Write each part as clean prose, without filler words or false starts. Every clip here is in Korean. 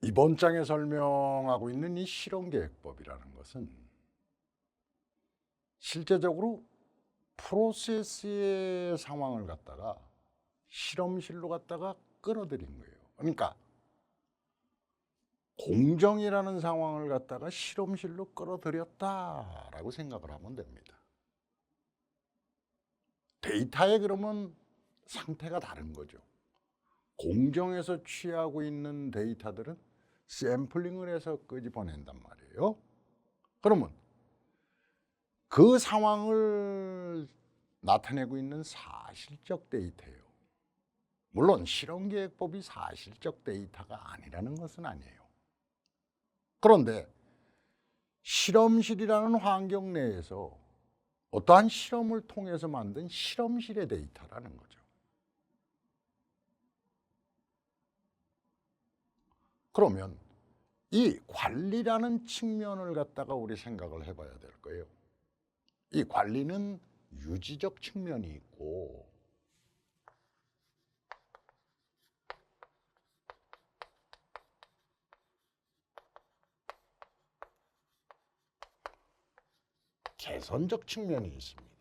이번 장에 설명하고 있는 이 실험계획법이라는 것은 실제적으로 프로세스의 상황을 갖다가 실험실로 갖다가 끌어들인 거예요. 그러니까 공정이라는 상황을 갖다가 실험실로 끌어들였다라고 생각을 하면 됩니다. 데이터의 그러면 상태가 다른 거죠. 공정에서 취하고 있는 데이터들은 샘플링을 해서 끄집어낸단 말이에요. 그러면 그 상황을 나타내고 있는 사실적 데이터예요. 물론 실험계획법이 사실적 데이터가 아니라는 것은 아니에요. 그런데 실험실이라는 환경 내에서 어떠한 실험을 통해서 만든 실험실의 데이터라는 거죠. 그러면 이 관리라는 측면을 갖다가 우리 생각을 해봐야 될 거예요. 이 관리는 유지적 측면이 있고 개선적 측면이 있습니다.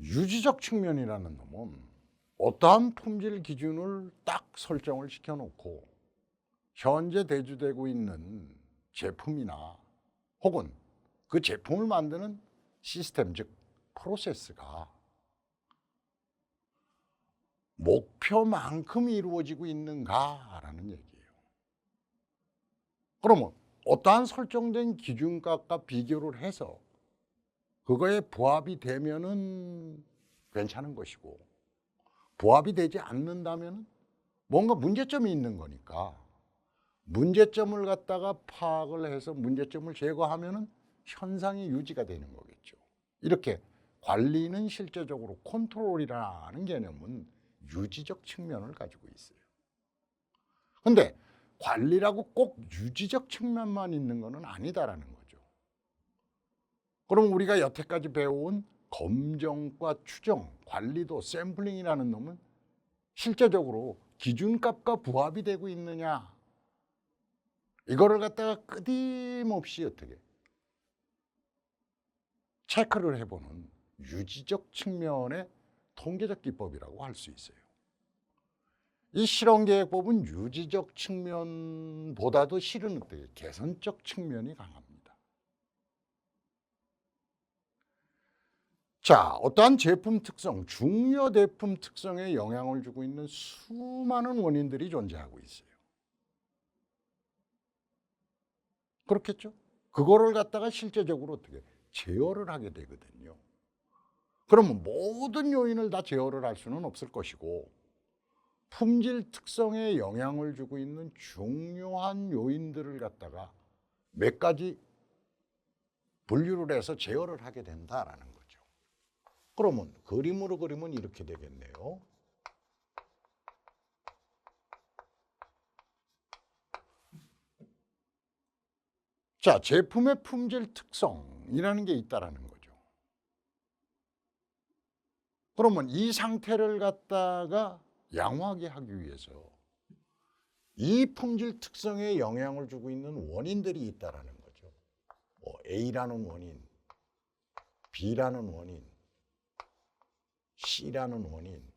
유지적 측면이라는 놈은 어떠한 품질 기준을 딱 설정을 시켜놓고 현재 대주되고 있는 제품이나 혹은 그 제품을 만드는 시스템, 즉 프로세스가 목표만큼 이루어지고 있는가라는 얘기예요. 그러면 어떠한 설정된 기준값과 비교를 해서 그거에 부합이 되면은 괜찮은 것이고 부합이 되지 않는다면 뭔가 문제점이 있는 거니까 문제점을 갖다가 파악을 해서 문제점을 제거하면은 현상이 유지가 되는 거겠죠. 이렇게 관리는 실제적으로 컨트롤이라는 개념은 유지적 측면을 가지고 있어요. 근데 관리라고 꼭 유지적 측면만 있는 것은 아니다라는 거죠. 그럼 우리가 여태까지 배워온 검정과 추정, 관리도 샘플링이라는 놈은 실제적으로 기준값과 부합이 되고 있느냐, 이거를 갖다가 끊임없이 어떻게 체크를 해보는 유지적 측면의 통계적 기법이라고 할 수 있어요. 이 실험계획법은 유지적 측면보다도 실은 어떻게 개선적 측면이 강합니다. 자, 어떠한 제품 특성, 중요 제품 특성에 영향을 주고 있는 수많은 원인들이 존재하고 있어요. 그렇겠죠? 그거를 갖다가 실제적으로 어떻게 제어를 하게 되거든요. 그러면 모든 요인을 다 제어를 할 수는 없을 것이고 품질 특성에 영향을 주고 있는 중요한 요인들을 갖다가 몇 가지 분류를 해서 제어를 하게 된다라는 거죠. 그러면 그림으로 그리면 이렇게 되겠네요. 자, 제품의 품질 특성이라는 게 있다라는 거죠. 그러면 이 상태를 갖다가 양호하게 하기 위해서 이 품질 특성에 영향을 주고 있는 원인들이 있다라는 거죠. A라는 원인, B라는 원인, C라는 원인,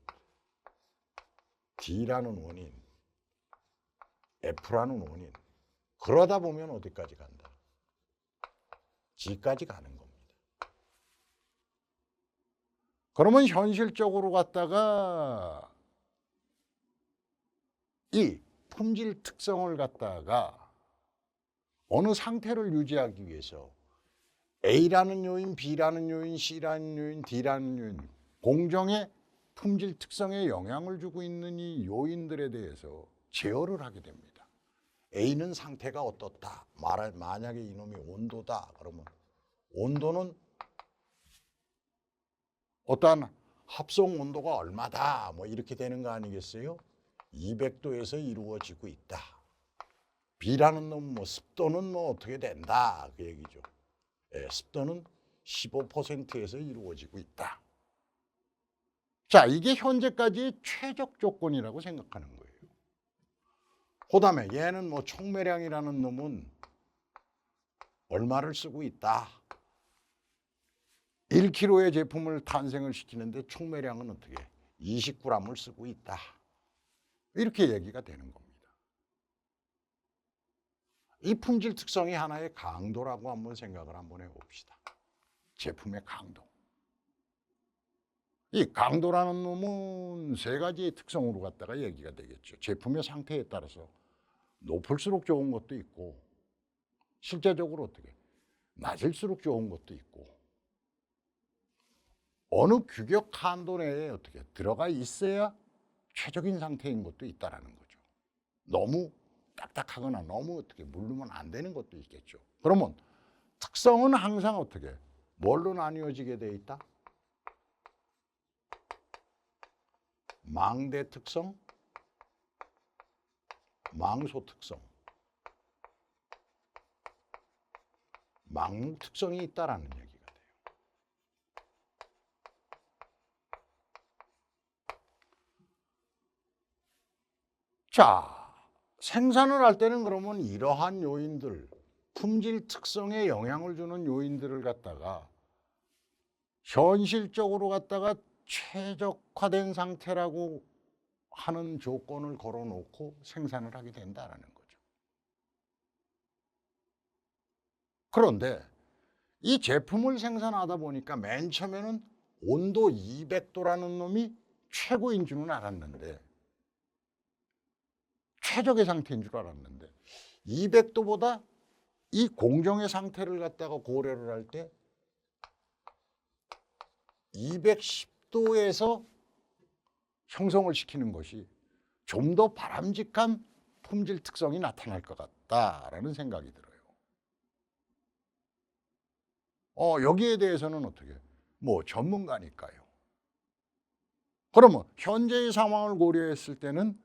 D라는 원인, F라는 원인. 그러다 보면 어디까지 간다? G까지 가는 겁니다. 그러면 현실적으로 갖다가 이 품질 특성을 갖다가 어느 상태를 유지하기 위해서 A라는 요인, B라는 요인, C라는 요인, D라는 요인, 공정의 품질 특성에 영향을 주고 있는 이 요인들에 대해서 제어를 하게 됩니다. A는 상태가 어떻다. 만약에 이놈이 온도다. 그러면 온도는 어떠한 합성 온도가 얼마다. 뭐 이렇게 되는 거 아니겠어요? 200도에서 이루어지고 있다. B라는 놈은 뭐 습도는 뭐 어떻게 된다. 그 얘기죠. 습도는 15%에서 이루어지고 있다. 자, 이게 현재까지의 최적 조건이라고 생각하는 거예요. 그다음에 얘는 뭐 총매량이라는 놈은 얼마를 쓰고 있다. 1kg의 제품을 탄생을 시키는데 총매량은 어떻게 20g을 쓰고 있다. 이렇게 얘기가 되는 겁니다. 이 품질 특성이 하나의 강도라고 한번 생각을 한번 해봅시다. 제품의 강도. 이 강도라는 놈은 세 가지의 특성으로 갖다가 얘기가 되겠죠. 제품의 상태에 따라서 높을수록 좋은 것도 있고 실제적으로 어떻게 낮을수록 좋은 것도 있고 어느 규격 한도 내에 어떻게 들어가 있어야 최적인 상태인 것도 있다라는 거죠. 너무 딱딱하거나 너무 어떻게 물르면 안 되는 것도 있겠죠. 그러면 특성은 항상 어떻게 뭘로 나뉘어지게 돼 있다? 망대 특성, 망소 특성, 망목 특성이 있다라는 얘기가 돼요. 자, 생산을 할 때는 그러면 이러한 요인들, 품질 특성에 영향을 주는 요인들을 갖다가 현실적으로 갖다가 최적화된 상태라고 하는 조건을 걸어놓고 생산을 하게 된다라는 거죠. 그런데 이 제품을 생산하다 보니까 맨 처음에는 온도 200도라는 놈이 최고인 줄은 알았는데 최적의 상태인 줄 알았는데 200도보다 이 공정의 상태를 갖다가 고려를 할 때 210도에서 형성을 시키는 것이 좀 더 바람직한 품질 특성이 나타날 것 같다라는 생각이 들어요. 여기에 대해서는 어떻게? 뭐 전문가니까요. 그러면 현재의 상황을 고려했을 때는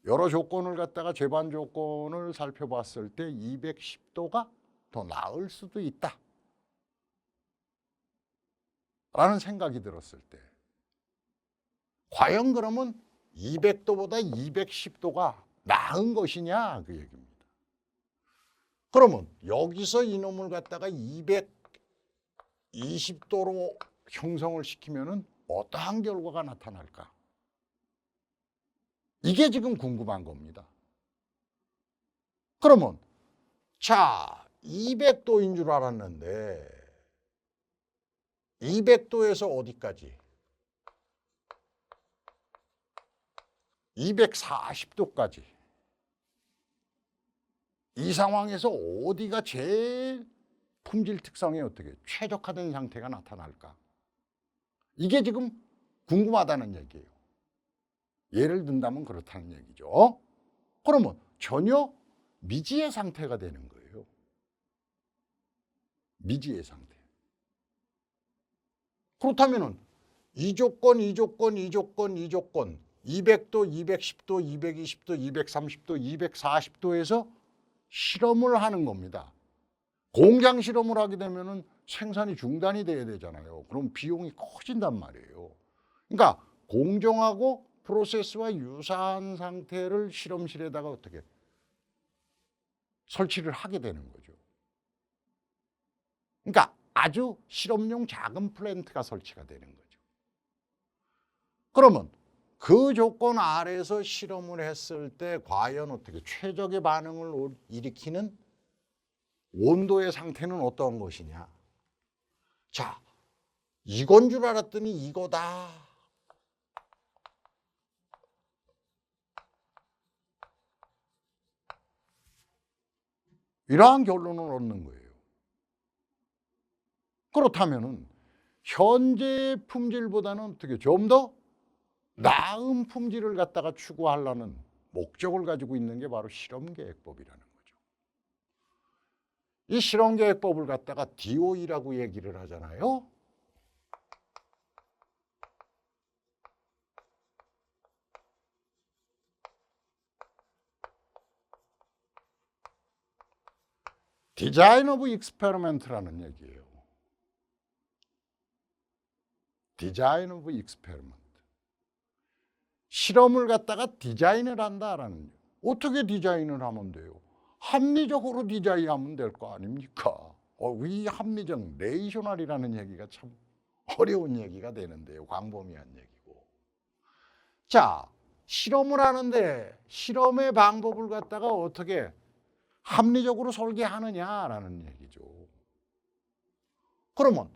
여러 조건을 갖다가 제반 조건을 살펴봤을 때 210도가 더 나을 수도 있다. 라는 생각이 들었을 때 과연 그러면 200도보다 210도가 나은 것이냐 그 얘기입니다. 그러면 여기서 이놈을 갖다가 220도로 형성을 시키면은 어떠한 결과가 나타날까? 이게 지금 궁금한 겁니다. 그러면 자 200도인 줄 알았는데 200도에서 어디까지? 240도까지. 이 상황에서 어디가 제일 품질 특성에 어떻게 최적화된 상태가 나타날까? 이게 지금 궁금하다는 얘기예요. 예를 든다면 그렇다는 얘기죠. 그러면 전혀 미지의 상태가 되는 거예요. 미지의 상태. 그렇다면은 이 조건, 이 조건, 이 조건, 이 조건 200도, 210도, 220도, 230도, 240도에서 실험을 하는 겁니다. 공장 실험을 하게 되면은 생산이 중단이 돼야 되잖아요. 그럼 비용이 커진단 말이에요. 그러니까 공정하고 프로세스와 유사한 상태를 실험실에다가 어떻게 설치를 하게 되는 거죠. 그러니까 아주 실험용 작은 플랜트가 설치가 되는 거죠. 그러면 그 조건 아래에서 실험을 했을 때 과연 어떻게 최적의 반응을 일으키는 온도의 상태는 어떤 것이냐. 자, 이건 줄 알았더니 이거다. 이러한 결론을 얻는 거예요. 그렇다면은 현재 품질보다는 어떻게 좀 더 나은 품질을 갖다가 추구하려는 목적을 가지고 있는 게 바로 실험계획법이라는 거죠. 이 실험계획법을 갖다가 DOE라고 얘기를 하잖아요. 디자인 오브 익스페리먼트라는 얘기예요. 디자인 오브 익스페리먼트. 실험을 갖다가 디자인을 한다라는, 어떻게 디자인을 하면 돼요? 합리적으로 디자인하면 될 거 아닙니까? 이 합리적, 레이셔널이라는 얘기가 참 어려운 얘기가 되는데요. 광범위한 얘기고. 자, 실험을 하는데 실험의 방법을 갖다가 어떻게 합리적으로 설계하느냐라는 얘기죠. 그러면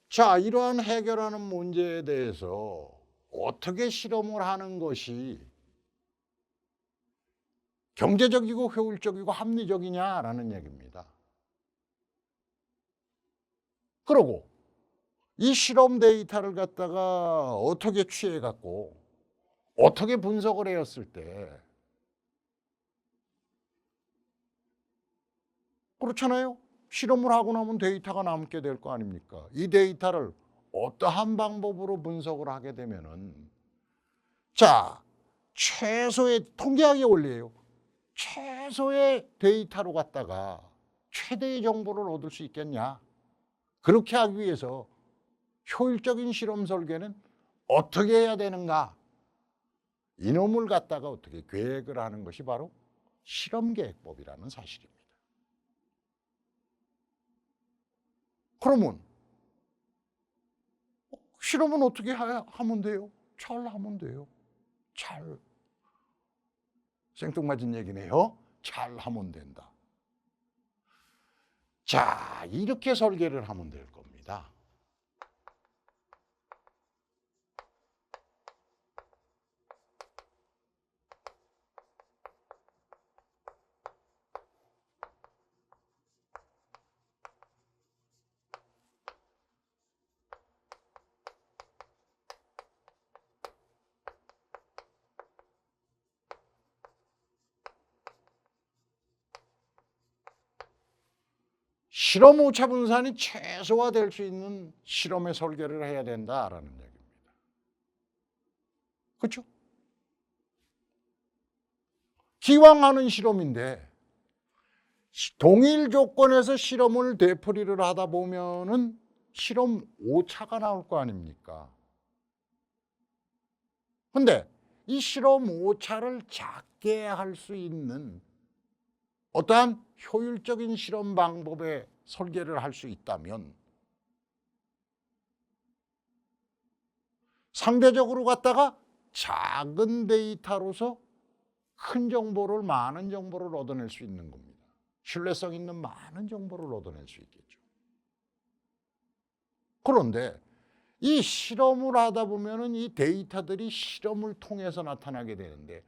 자, 이러한 해결하는 문제에 대해서 어떻게 실험을 하는 것이 경제적이고 효율적이고 합리적이냐라는 얘기입니다. 그리고 이 실험 데이터를 갖다가 어떻게 취해 갖고 어떻게 분석을 했을 때, 그렇잖아요. 실험을 하고 나면 데이터가 남게 될 거 아닙니까? 이 데이터를 어떠한 방법으로 분석을 하게 되면은, 자, 최소의 통계학의 원리예요. 최소의 데이터로 갖다가 최대의 정보를 얻을 수 있겠냐? 그렇게 하기 위해서 효율적인 실험 설계는 어떻게 해야 되는가? 이놈을 갖다가 어떻게 계획을 하는 것이 바로 실험계획법이라는 사실입니다. 그러면 실험은 어떻게 하면 돼요? 잘 하면 돼요. 잘. 생뚱맞은 얘기네요. 잘 하면 된다. 자, 이렇게 설계를 하면 될 겁니다. 실험 오차 분산이 최소화될 수 있는 실험의 설계를 해야 된다라는 얘기입니다. 그렇죠? 기왕 하는 실험인데 동일 조건에서 실험을 되풀이를 하다 보면은 실험 오차가 나올 거 아닙니까? 근데 이 실험 오차를 작게 할 수 있는 어떠한 효율적인 실험 방법의 설계를 할 수 있다면 상대적으로 갖다가 작은 데이터로서 큰 정보를, 많은 정보를 얻어낼 수 있는 겁니다. 신뢰성 있는 많은 정보를 얻어낼 수 있겠죠. 그런데 이 실험을 하다 보면은 이 데이터들이 실험을 통해서 나타나게 되는데,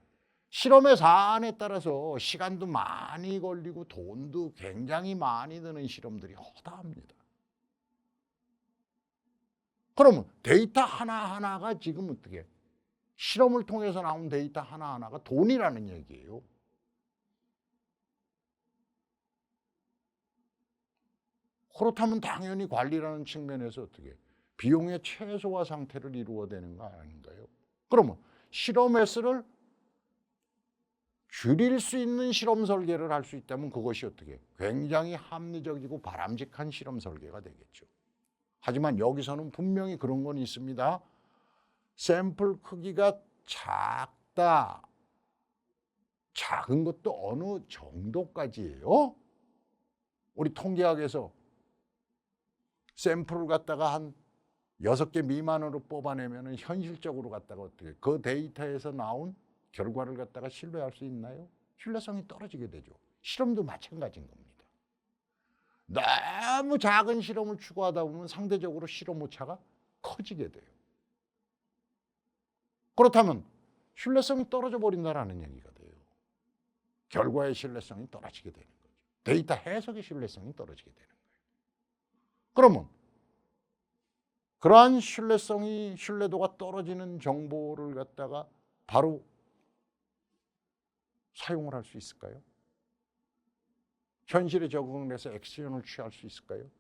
실험의 사안에 따라서 시간도 많이 걸리고 돈도 굉장히 많이 드는 실험들이 허다합니다. 그러면 데이터 하나하나가 지금 어떻게, 실험을 통해서 나온 데이터 하나하나가 돈이라는 얘기예요. 그렇다면 당연히 관리라는 측면에서 어떻게 비용의 최소화 상태를 이루어야 되는 거 아닌가요? 그러면 실험 횟수를 줄일 수 있는 실험 설계를 할 수 있다면 그것이 어떻게 굉장히 합리적이고 바람직한 실험 설계가 되겠죠. 하지만 여기서는 분명히 그런 건 있습니다. 샘플 크기가 작다. 작은 것도 어느 정도까지예요? 우리 통계학에서 샘플을 갖다가 한 6개 미만으로 뽑아내면 현실적으로 갖다가 어떻게 그 데이터에서 나온 결과를 갖다가 신뢰할 수 있나요? 신뢰성이 떨어지게 되죠. 실험도 마찬가지인 겁니다. 너무 작은 실험을 추구하다 보면 상대적으로 실험 오차가 커지게 돼요. 그렇다면 신뢰성이 떨어져 버린다는 얘기가 돼요. 결과의 신뢰성이 떨어지게 되는 거죠. 데이터 해석의 신뢰성이 떨어지게 되는 거예요. 그러면 그러한 신뢰도가 떨어지는 정보를 갖다가 바로 사용을 할 수 있을까요? 현실에 적응을 해서 액션을 취할 수 있을까요?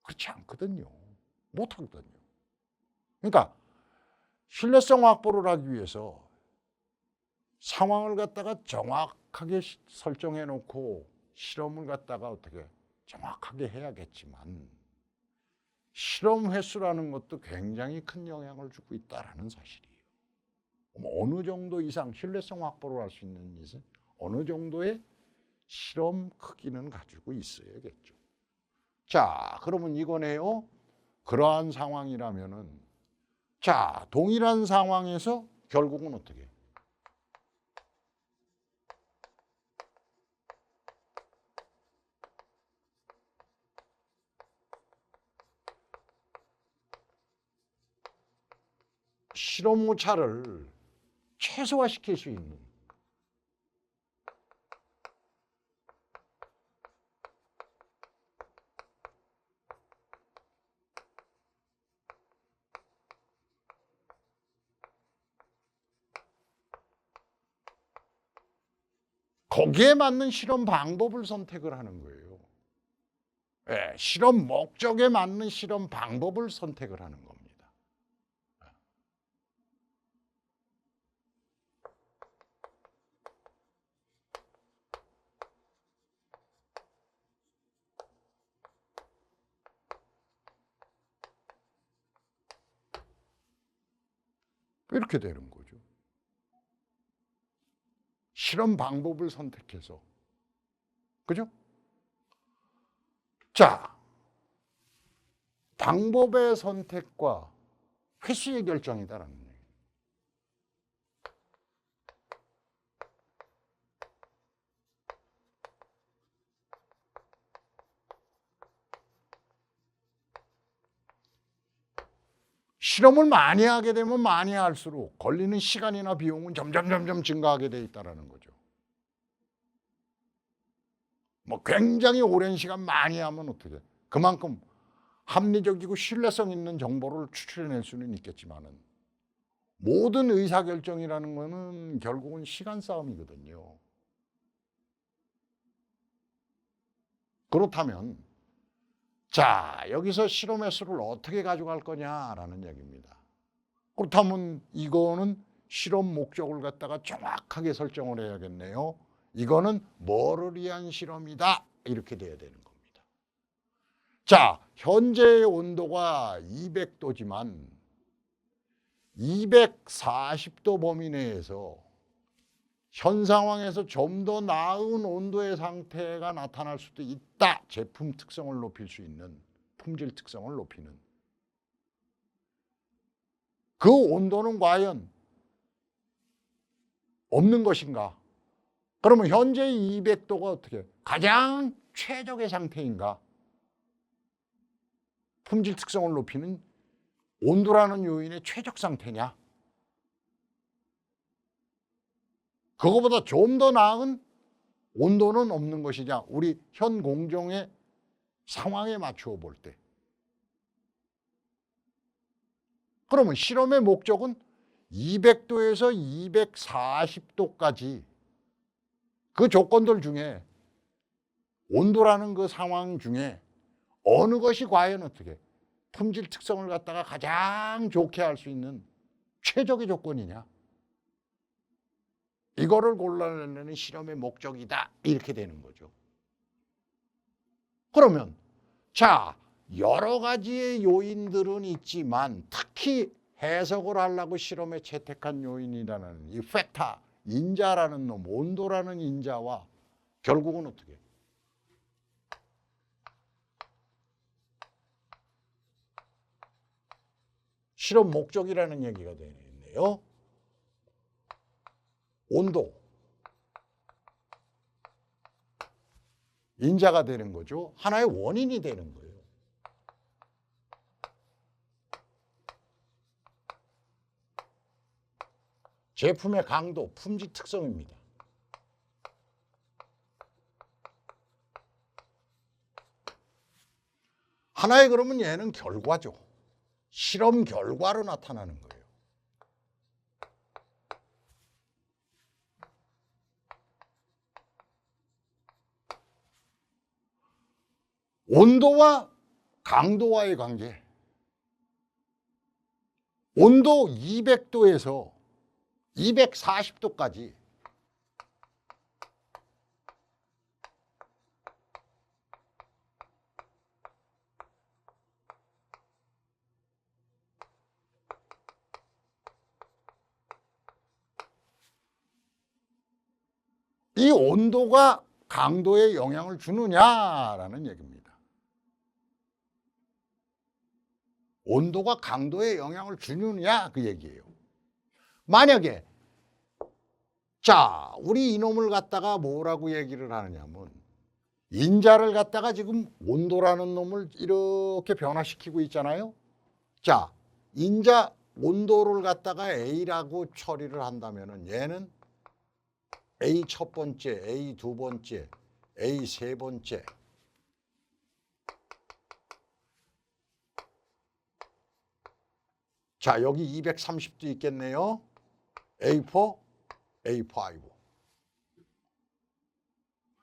그렇지 않거든요. 못하거든요. 그러니까 신뢰성 확보를 하기 위해서 상황을 갖다가 정확하게 설정해 놓고 실험을 갖다가 어떻게 정확하게 해야겠지만 실험 횟수라는 것도 굉장히 큰 영향을 주고 있다는 사실이에요. 어느 정도 이상 신뢰성 확보를 할 수 있는 이상 어느 정도의 실험 크기는 가지고 있어야겠죠. 자, 그러면 이거네요. 그러한 상황이라면은, 자, 동일한 상황에서 결국은 어떻게? 실험 오차를 최소화시킬 수 있는, 거기에 맞는 실험 방법을 선택을 하는 거예요. 예, 실험 목적에 맞는 실험 방법을 선택을 하는 겁니다. 이렇게 되는 거죠. 실험 방법을 선택해서. 그죠? 자, 방법의 선택과 횟수의 결정이다라는 얘기예요. 실험을 많이 하게 되면 많이 할수록 걸리는 시간이나 비용은 점점 증가하게 돼 있다는 거죠. 뭐 굉장히 오랜 시간 많이 하면 어떻게? 그만큼 합리적이고 신뢰성 있는 정보를 추출해낼 수는 있겠지만은 모든 의사결정이라는 거는 결국은 시간 싸움이거든요. 그렇다면 자, 여기서 실험 횟수를 어떻게 가져갈 거냐라는 얘기입니다. 그렇다면 이거는 실험 목적을 갖다가 정확하게 설정을 해야겠네요. 이거는 뭐를 위한 실험이다. 이렇게 돼야 되는 겁니다. 자, 현재의 온도가 200도지만 240도 범위 내에서 현 상황에서 좀 더 나은 온도의 상태가 나타날 수도 있다. 제품 특성을 높일 수 있는, 품질 특성을 높이는. 그 온도는 과연 없는 것인가? 그러면 현재 200도가 어떻게 가장 최적의 상태인가? 품질 특성을 높이는 온도라는 요인의 최적 상태냐? 그거보다 좀 더 나은 온도는 없는 것이냐? 우리 현 공정의 상황에 맞추어 볼 때. 그러면 실험의 목적은 200도에서 240도까지 그 조건들 중에 온도라는 그 상황 중에 어느 것이 과연 어떻게 품질 특성을 갖다가 가장 좋게 할 수 있는 최적의 조건이냐. 이거를 골라내는 실험의 목적이다. 이렇게 되는 거죠. 그러면 자, 여러 가지의 요인들은 있지만 특히 해석을 하려고 실험에 채택한 요인이라는 이 팩터, 인자라는 놈, 온도라는 인자와 결국은 어떻게 실험 목적이라는 얘기가 되겠네요. 온도, 인자가 되는 거죠. 하나의 원인이 되는 거예요. 제품의 강도, 품질 특성입니다. 하나의 그러면 얘는 결과죠. 실험 결과로 나타나는 거예요. 온도와 강도와의 관계. 온도 200도에서 240도까지 이 온도가 강도에 영향을 주느냐라는 얘기입니다. 온도가 강도에 영향을 주느냐 그 얘기예요. 만약에 자, 우리 이놈을 갖다가 뭐라고 얘기를 하느냐면 인자를 갖다가 지금 온도라는 놈을 이렇게 변화시키고 있잖아요. 자, 인자 온도를 갖다가 A라고 처리를 한다면은 얘는 A 첫 번째, A 두 번째, A 세 번째. 자, 여기 230도 있겠네요. A4, A5.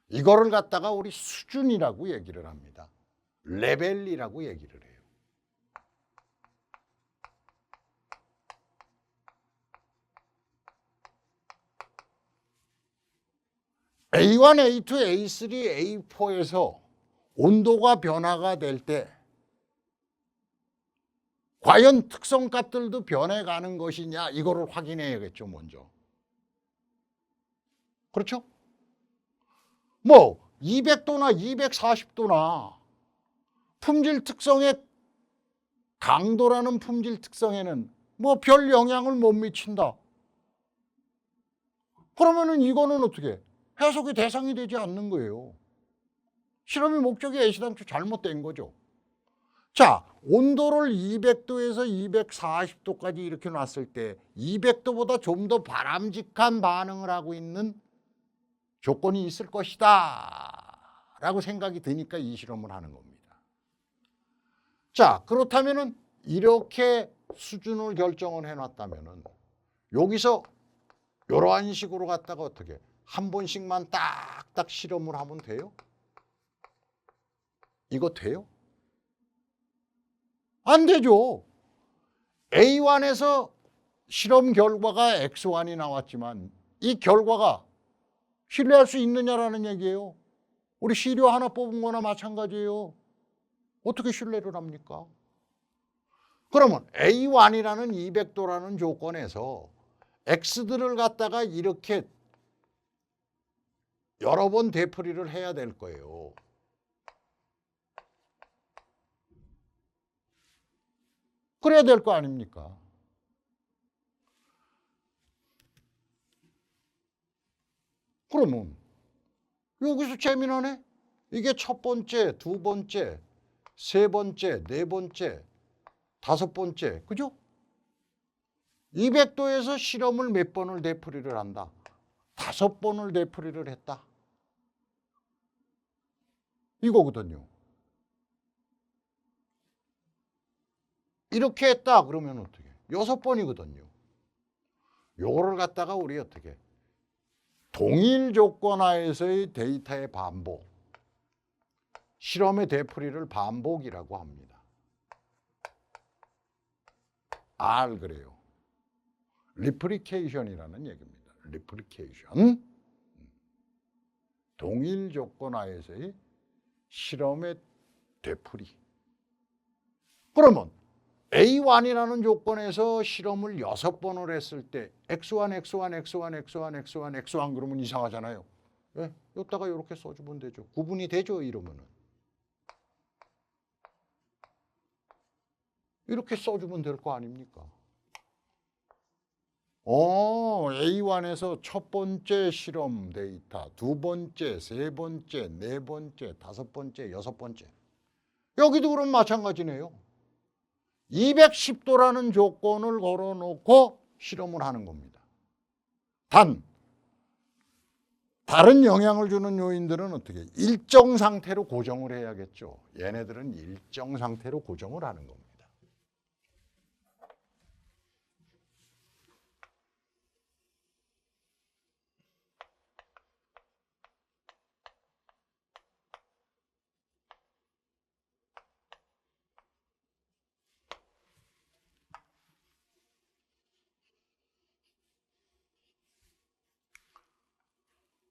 이거를 갖다가 우리 수준이라고 얘기를 합니다. 레벨이라고 얘기를 해요. A1, A2, A3, A4에서 온도가 변화가 될 때 과연 특성값들도 변해가는 것이냐 이거를 확인해야겠죠 먼저. 그렇죠? 뭐 200도나 240도나 품질 특성의 강도라는 품질 특성에는 뭐 별 영향을 못 미친다. 그러면은 이거는 어떻게 해석의 대상이 되지 않는 거예요. 실험의 목적이 애시당초 잘못된 거죠. 자, 온도를 200도에서 240도까지 이렇게 놨을 때 200도보다 좀 더 바람직한 반응을 하고 있는 조건이 있을 것이다 라고 생각이 드니까 이 실험을 하는 겁니다. 자, 그렇다면은 이렇게 수준을 결정을 해놨다면은 여기서 이러한 식으로 갖다가 어떻게 한 번씩만 딱딱 실험을 하면 돼요? 이거 돼요? 안 되죠. A1에서 실험 결과가 X1이 나왔지만 이 결과가 신뢰할 수 있느냐라는 얘기예요. 우리 시료 하나 뽑은 거나 마찬가지예요. 어떻게 신뢰를 합니까? 그러면 A1이라는 200도라는 조건에서 X들을 갖다가 이렇게 여러 번 되풀이를 해야 될 거예요. 그래야 될 거 아닙니까? 그러면 여기서 재미나네. 이게 첫 번째, 두 번째, 세 번째, 네 번째, 다섯 번째, 그죠? 200도에서 실험을 몇 번을 되풀이를 한다. 5번을 되풀이를 했다. 이거거든요. 이렇게 했다 그러면 어떻게? 6번이거든요. 요거를 갖다가 우리 어떻게? 동일 조건 하에서의 데이터의 반복, 실험의 되풀이를 반복이라고 합니다. R 그래요. 리플리케이션이라는 얘기입니다. 리플리케이션. 동일 조건 하에서의 실험의 되풀이. 그러면 A1이라는 조건에서 실험을 6번을 했을 때 X1, X1, X1, X1, X1, X1 그러면 이상하잖아요. 예? 여기다가 이렇게 써주면 되죠. 구분이 되죠, 이러면은. 이렇게 써주면 될 거 아닙니까? A1에서 첫 번째 실험 데이터, 두 번째, 세 번째, 네 번째, 다섯 번째, 여섯 번째. 여기도 그럼 마찬가지네요. 210도라는 조건을 걸어놓고 실험을 하는 겁니다. 다른 영향을 주는 요인들은 어떻게? 일정 상태로 고정을 해야겠죠. 얘네들은 일정 상태로 고정을 하는 겁니다.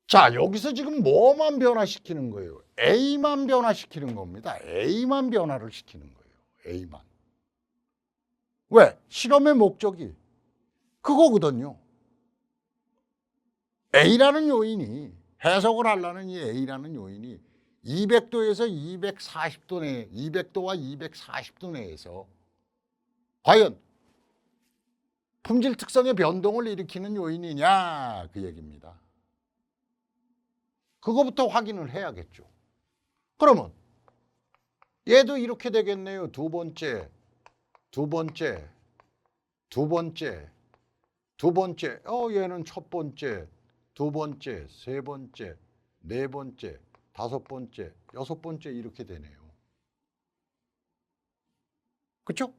자, 여기서 지금 뭐만 변화시키는 거예요? A만 변화시키는 겁니다. A만 변화를 시키는 거예요. A만. 왜? 실험의 목적이 그거거든요. A라는 요인이 해석을 하려는 이 A라는 요인이 200도에서 240도 내, 200도와 240도 내에서 과연 품질 특성의 변동을 일으키는 요인이냐 그 얘기입니다. 그거부터 확인을 해야겠죠. 그러면 얘도 이렇게 되겠네요. 두 번째, 두 번째, 두 번째, 두 번째. 얘는 첫 번째, 두 번째, 세 번째, 네 번째, 다섯 번째, 여섯 번째 이렇게 되네요. 그렇죠?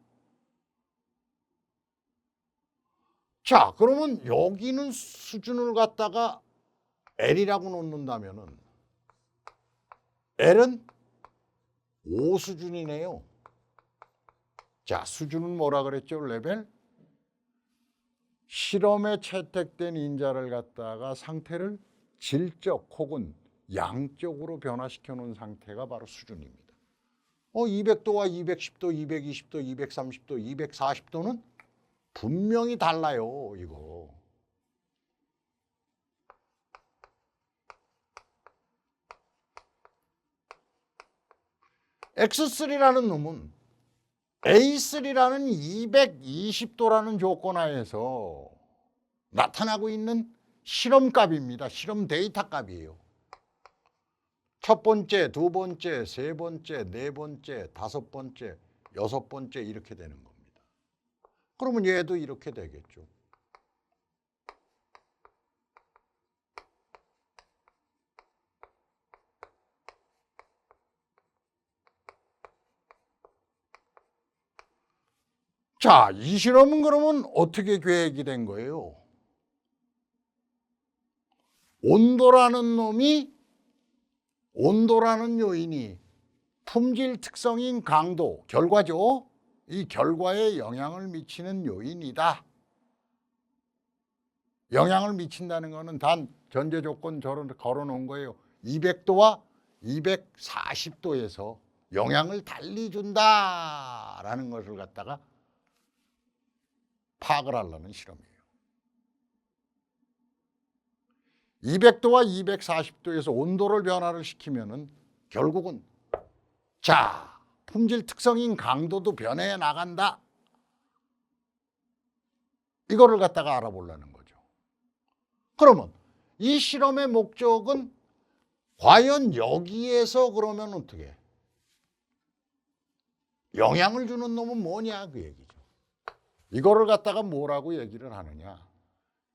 자, 그러면 여기는 수준을 갖다가 L이라고 놓는다면은 L은 5수준이네요. 자, 수준은 뭐라 그랬죠? 레벨? 실험에 채택된 인자를 갖다가 상태를 질적 혹은 양적으로 변화시켜 놓은 상태가 바로 수준입니다. 200도와 210도, 220도, 230도, 240도는 분명히 달라요, 이거. X3라는 놈은 A3라는 220도라는 조건 하에서 나타나고 있는 실험값입니다. 실험 데이터 값이에요. 첫 번째, 두 번째, 세 번째, 네 번째, 다섯 번째, 여섯 번째 이렇게 되는 겁니다. 그러면 얘도 이렇게 되겠죠. 자, 이 실험은 그러면 어떻게 계획이 된 거예요? 온도라는 요인이 품질 특성인 강도, 결과죠. 이 결과에 영향을 미치는 요인이다. 영향을 미친다는 것은 단 전제 조건 걸어 놓은 거예요. 200도와 240도에서 영향을 달리 준다라는 것을 갖다가 파악을 하려는 실험이에요. 200도와 240도에서 온도를 변화를 시키면은 결국은 자, 품질 특성인 강도도 변해 나간다. 이거를 갖다가 알아보려는 거죠. 그러면 이 실험의 목적은 과연 여기에서 그러면 어떻게 영향을 주는 놈은 뭐냐 그 얘기죠. 이거를 갖다가 뭐라고 얘기를 하느냐.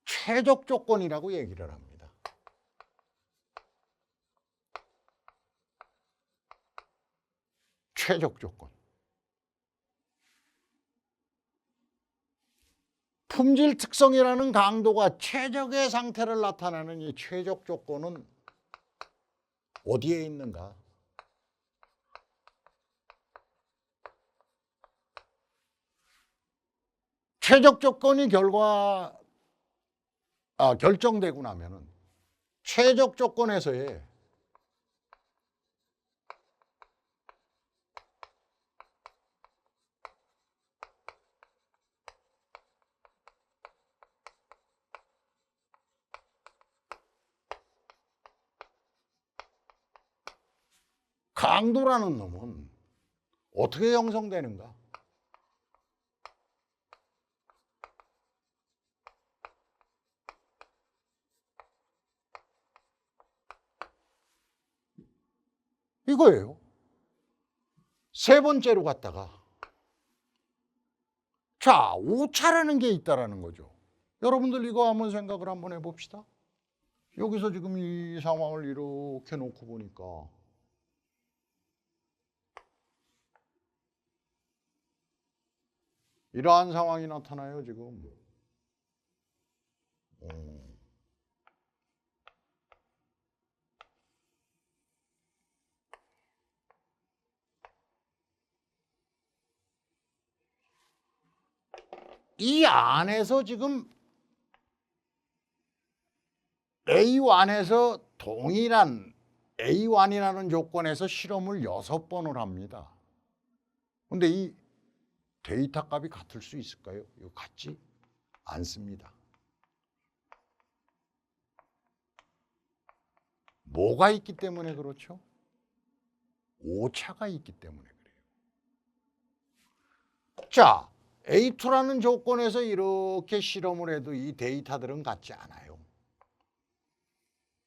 최적 조건이라고 얘기를 합니다. 최적 조건. 품질 특성이라는 강도가 최적의 상태를 나타내는 이 최적 조건은 어디에 있는가? 최적 조건이 결정되고 나면은 최적 조건에서의 강도라는 놈은 어떻게 형성되는가? 이거예요. 세 번째로 갔다가 자, 오차라는 게 있다라는 거죠. 여러분들 이거 한번 생각을 한번 해봅시다. 여기서 지금 이 상황을 이렇게 놓고 보니까 이러한 상황이 나타나요, 지금. 이 안에서 지금 A1에서 동일한 A1이라는 조건에서 실험을 6번을 합니다. 근데 이 데이터 값이 같을 수 있을까요? 이거 같지 않습니다. 뭐가 있기 때문에 그렇죠? 오차가 있기 때문에 그래요. 자, A2라는 조건에서 이렇게 실험을 해도 이 데이터들은 같지 않아요.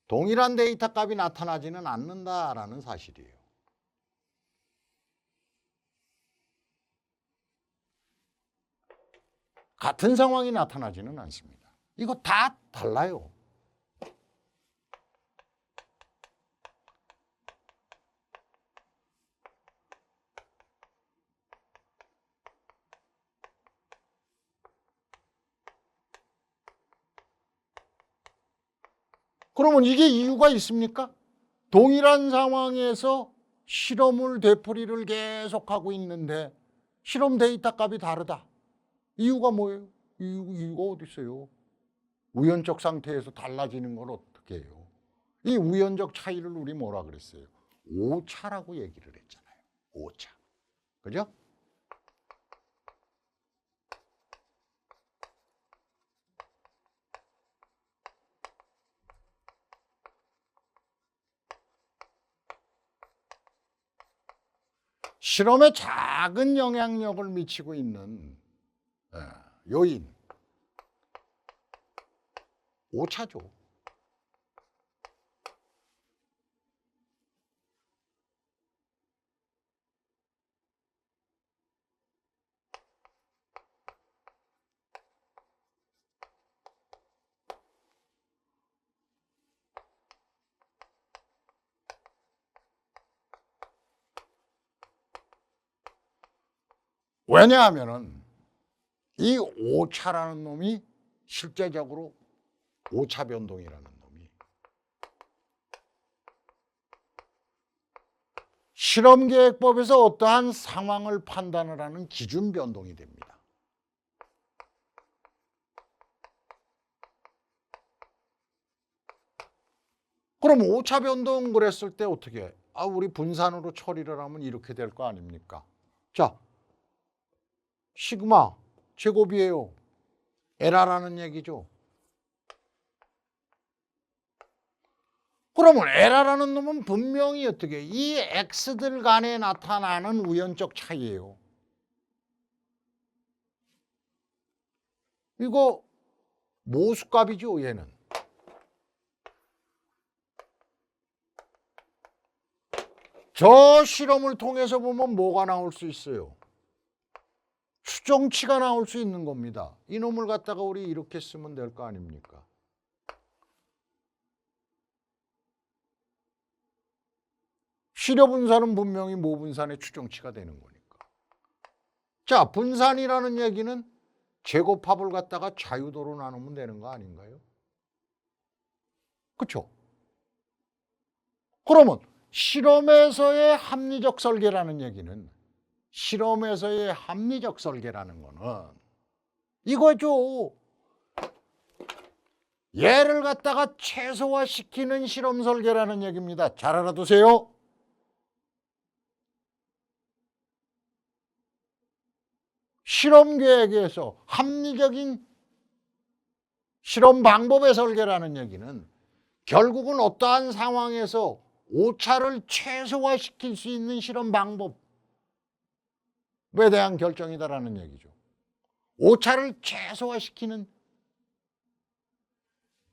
동일한 데이터 값이 나타나지는 않는다라는 사실이에요. 같은 상황이 나타나지는 않습니다. 이거 다 달라요. 그러면 이게 이유가 있습니까? 동일한 상황에서 실험을 되풀이를 계속하고 있는데 실험 데이터 값이 다르다. 이유가 뭐예요? 이유가 어디 있어요? 우연적 상태에서 달라지는 걸 어떻게 해요? 이 우연적 차이를 우리 뭐라 그랬어요? 오차라고 얘기를 했잖아요. 오차. 그죠? 실험에 작은 영향력을 미치고 있는 요인, 오차죠. 왜냐하면은 이 오차라는 놈이 실제적으로 오차 변동이라는 놈이 실험계획법에서 어떠한 상황을 판단을 하는 기준 변동이 됩니다. 그럼 오차 변동 그랬을 때 어떻게 해? 우리 분산으로 처리를 하면 이렇게 될 거 아닙니까? 자, 시그마 제곱이에요. 에라라는 얘기죠. 그러면 에라라는 놈은 분명히 어떻게 이 x들 간에 나타나는 우연적 차이예요. 이거 모수값이죠, 얘는. 저 실험을 통해서 보면 뭐가 나올 수 있어요? 추정치가 나올 수 있는 겁니다. 이놈을 갖다가 우리 이렇게 쓰면 될 거 아닙니까? 시려 분산은 분명히 모 분산의 추정치가 되는 거니까. 자, 분산이라는 얘기는 제곱합을 갖다가 자유도로 나누면 되는 거 아닌가요? 그렇죠? 그러면 실험에서의 합리적 설계라는 얘기는 실험에서의 합리적 설계라는 거는 이거죠. 얘를 갖다가 최소화시키는 실험 설계라는 얘기입니다. 잘 알아두세요. 실험 계획에서 합리적인 실험 방법의 설계라는 얘기는 결국은 어떠한 상황에서 오차를 최소화시킬 수 있는 실험 방법에 대한 결정이다라는 얘기죠. 오차를 최소화시키는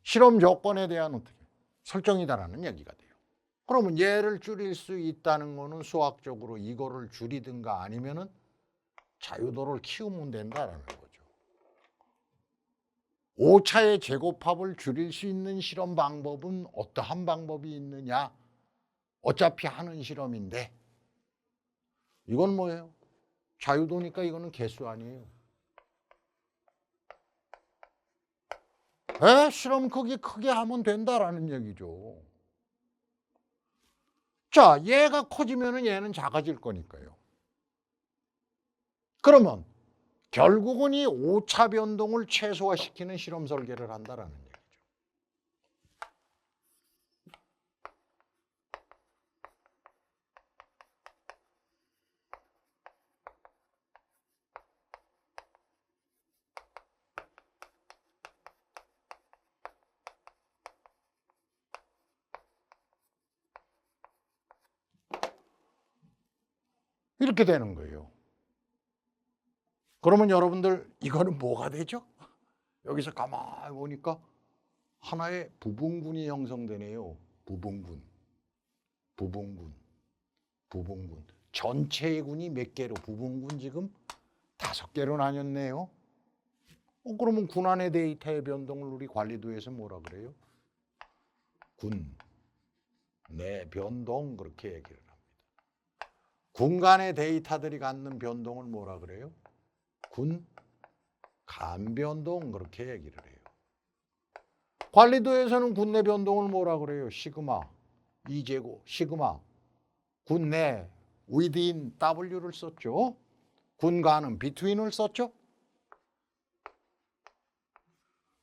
실험 조건에 대한 어떻게 설정이다라는 얘기가 돼요. 그러면 얘를 줄일 수 있다는 거는 수학적으로 이거를 줄이든가 아니면은 자유도를 키우면 된다라는 거죠. 오차의 제곱합을 줄일 수 있는 실험 방법은 어떠한 방법이 있느냐? 어차피 하는 실험인데 이건 뭐예요? 자유도니까 이거는 개수 아니에요. 실험 크기 크게 하면 된다라는 얘기죠. 자, 얘가 커지면 얘는 작아질 거니까요. 그러면 결국은 이 오차 변동을 최소화시키는 실험 설계를 한다라는 얘기죠. 이렇게 되는 거예요. 그러면 여러분들 이거는 뭐가 되죠? 여기서 가만히 보니까 하나의 부분군이 형성되네요. 부분군. 전체의 군이 몇 개로? 부분군 지금 5개로 나뉘었네요. 그러면 군 안의 데이터의 변동을 우리 관리도에서 뭐라 그래요? 군 내 변동, 그렇게 얘기를 합니다. 군 간의 데이터들이 갖는 변동을 뭐라 그래요? 군 간 변동, 그렇게 얘기를 해요. 관리도에서는 군 내 변동을 뭐라 그래요? 시그마 2제곱 시그마. 군 내 within W를 썼죠. 군 간은 between을 썼죠.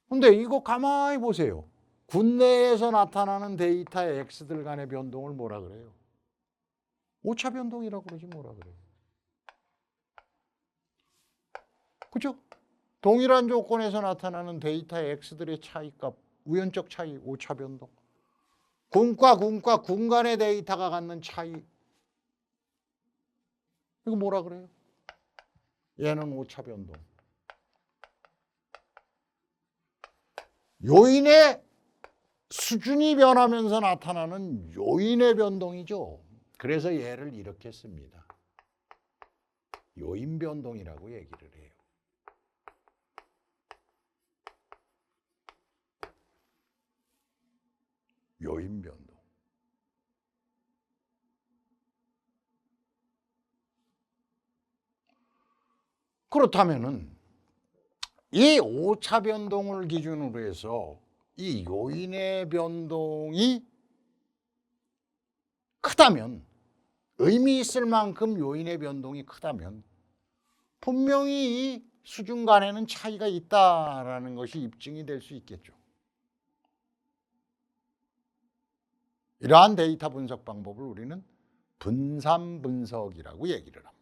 근데 이거 가만히 보세요. 군 내에서 나타나는 데이터의 X들 간의 변동을 뭐라 그래요? 오차 변동이라고 그러지 뭐라 그래요. 그죠? 동일한 조건에서 나타나는 데이터의 X들의 차이값, 우연적 차이, 오차 변동. 군과 군 간의 데이터가 갖는 차이. 이거 뭐라 그래요? 얘는 오차 변동. 요인의 수준이 변하면서 나타나는 요인의 변동이죠. 그래서 얘를 이렇게 씁니다. 요인 변동이라고 얘기를 해요. 요인 변동. 그렇다면은 이 오차 변동을 기준으로 해서 이 요인의 변동이 크다면, 의미 있을 만큼 요인의 변동이 크다면 분명히 이 수준 간에는 차이가 있다라는 것이 입증이 될 수 있겠죠. 이러한 데이터 분석 방법을 우리는 분산 분석이라고 얘기를 합니다.